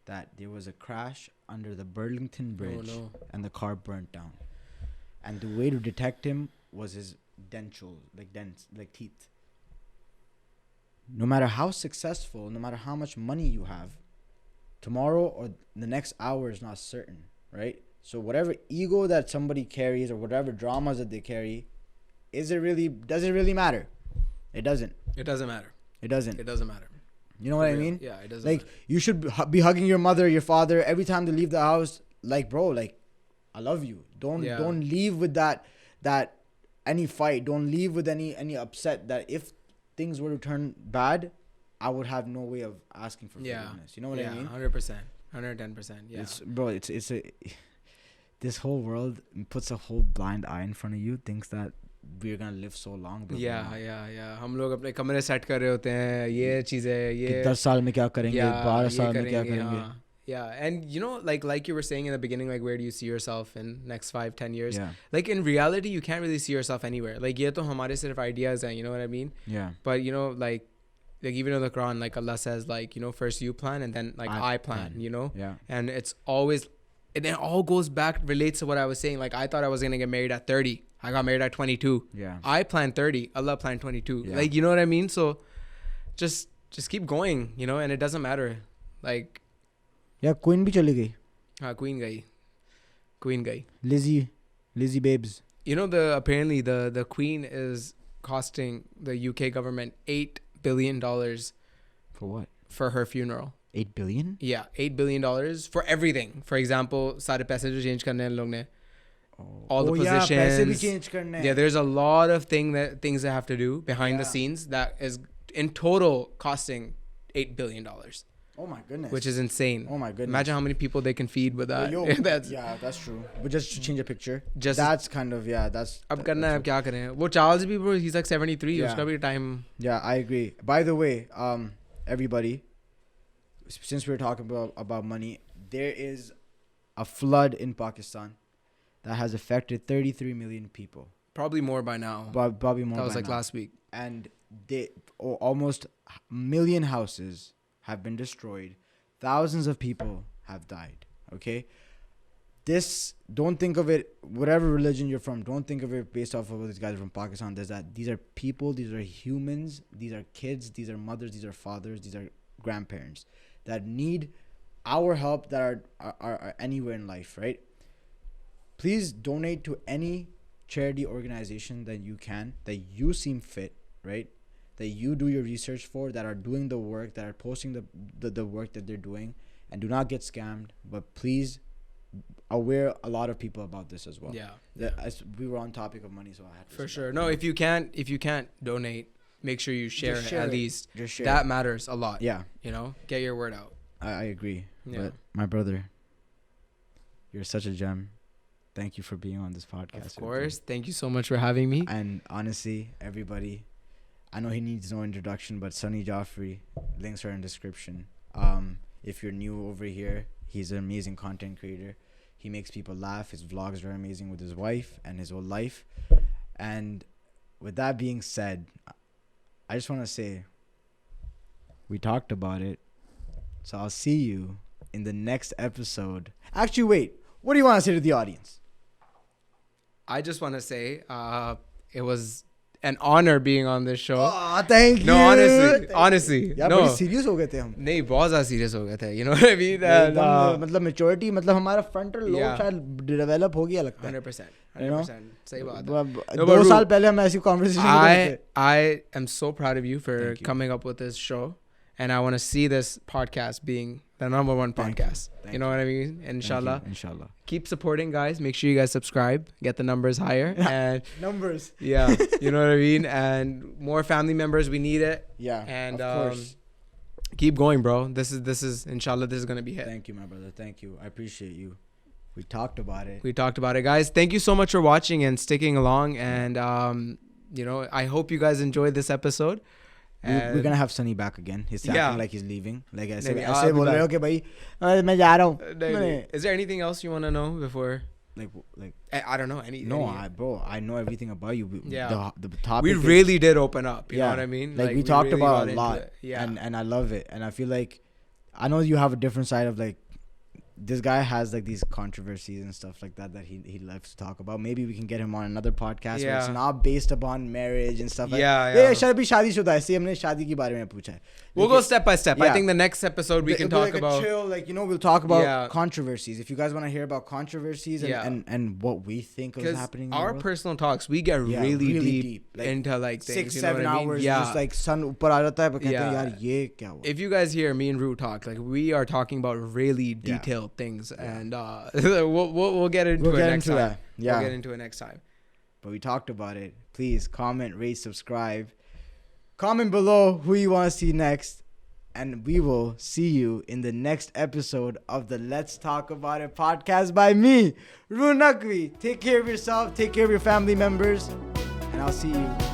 that there was a crash under the Burlington Bridge. Oh, no. And the car burnt down. And the way to detect him was his dentures, like teeth. No matter how successful, no matter how much money you have, tomorrow or the next hour is not certain, right? So whatever ego that somebody carries or whatever dramas that they carry, does it really matter? It doesn't. It doesn't matter. It doesn't. It doesn't matter. You know what I mean? Yeah, it doesn't like, matter. you should be hugging your mother, your father every time they leave the house. Like, bro, like, I love you. Don't leave with that any fight. Don't leave with any upset that if things were to turn bad, I would have no way of asking for forgiveness. You know what I mean? 100%. 110%. Yeah. This whole world puts a whole blind eye in front of you, thinks that we're gonna live so long. Yeah. हम लोग अपने कमरे set कर रहे होते हैं, ये चीजें, ये 10 साल में क्या करेंगे, 12 साल में क्या करेंगे. Yeah, and you know, like you were saying in the beginning, like, where do you see yourself in next 5-10 years? Yeah. Like, in reality, you can't really see yourself anywhere. Like, ये तो हमारे सिर्फ ideas हैं, you know what I mean? Yeah. But you know, like even in the Quran, like Allah says, like, you know, first you plan and then like I plan, you know? Yeah. And it's always, and it all goes back, relates to what I was saying. Like, I thought I was gonna get married at 30. I got married at 22. Yeah. I planned 30. Allah planned 22. Yeah. Like, you know what I mean? So just keep going, you know, and it doesn't matter. Like, yeah, Queen bhi chali gayi. Queen gayi. Lizzie babes. You know, apparently the Queen is costing the UK government $8 billion for what? For her funeral. 8 billion? Yeah, $8 billion for everything. For example, सारे पैसे जो change करने हैं लोग ने. All the positions. Yeah, पैसे भी change करने हैं. Yeah, there's a lot of things that have to do behind the scenes that is in total costing $8 billion. Oh my goodness. Which is insane. Oh my goodness. Imagine how many people they can feed with that. That's true. But just to change a picture. That's kind of, that's. अब करना है, अब क्या करें? वो Charles भी, bro, he's like 73. उसका भी time. Yeah, I agree. By the way, everybody, since we're talking about money, there is a flood in Pakistan that has affected 33 million people. Probably more by now. Probably more. That was like last week. And almost a million houses have been destroyed. Thousands of people have died. Okay? Don't think of it, whatever religion you're from, don't think of it based off of these guys are from Pakistan. These are people, these are humans, these are kids, these are mothers, these are fathers, these are grandparents that need our help, that are anywhere in life, right? Please donate to any charity organization that you can, that you seem fit, right? That you do your research for, that are doing the work, that are posting the work that they're doing, and do not get scammed. But please aware a lot of people about this as well. We were on topic of money, so I had to for sure. No, if you can't donate, make sure you share it at least. Just share that it. matters a lot. Yeah, Get your word out. I agree. Yeah. But my brother, you're such a gem. Thank you for being on this podcast. Of course. Thank you so much for having me. And honestly, everybody, I know he needs no introduction, but Sonny Jafry, links are in description. If you're new over here, he's an amazing content creator. He makes people laugh. His vlogs are amazing with his wife and his whole life. And with that being said, I just want to say, we talked about it. So I'll see you in the next episode. Actually, wait. What do you want to say to the audience? I just want to say it was an honor being on this show. Oh, thank you. No, honestly. यार बड़ी serious हो गए थे हम. नहीं, बहुत ज़्यादा serious हो गए थे. You know what I mean? मतलब maturity, मतलब हमारा frontal lobe शायद develop हो गया लगता है. 100%. 100%. सही बात है. 2 साल पहले हम ऐसी conversation करते थे. I am so proud of you for coming up with this show. And I want to see this podcast being the number one podcast. You know what I mean? Inshallah. Inshallah. Keep supporting, guys. Make sure you guys subscribe. Get the numbers higher. And numbers. Yeah. You know what I mean? And more family members. We need it. Yeah. And of course. Keep going, bro. This is inshallah, this is going to be hit. Thank you, my brother. Thank you. I appreciate you. We talked about it. Guys. Thank you so much for watching and sticking along. And, I hope you guys enjoyed this episode. We're gonna have Sonny back again. He's acting like he's leaving. Like ऐसे बोल रहे हो कि भाई मैं जा रहा हूँ. Is there anything else you want to know before? Like I don't know. I know everything about you. Yeah. The topic. We really did open up. You know what I mean? Like we talked really about a lot. Yeah. And I love it. And I feel like I know you have a different side of like. This guy has like these controversies and stuff like that he loves to talk about. Maybe we can get him on another podcast where it's not based upon marriage and stuff like that. Yeah. शादीशुदा है. हमने शादी के बारे में पूछा है. We'll go step by step. I think the next episode we can talk about chill, we'll talk about controversies. If you guys want to hear about controversies and what we think is happening in the our world. Personal talks, we get really deep like into like things, 6-7 hours just like sun ऊपर आ जाता है पर कहते हैं यार ये क्या हुआ. If you guys hear me and Rooh talk, like we are talking about really detailed things and we'll get into it next time. We'll get into it next time. But we talked about it. Please comment, rate, subscribe. Comment below who you want to see next. And we will see you in the next episode of the Let's Talk About It podcast by me, Rooh Naqvi. Take care of yourself. Take care of your family members. And I'll see you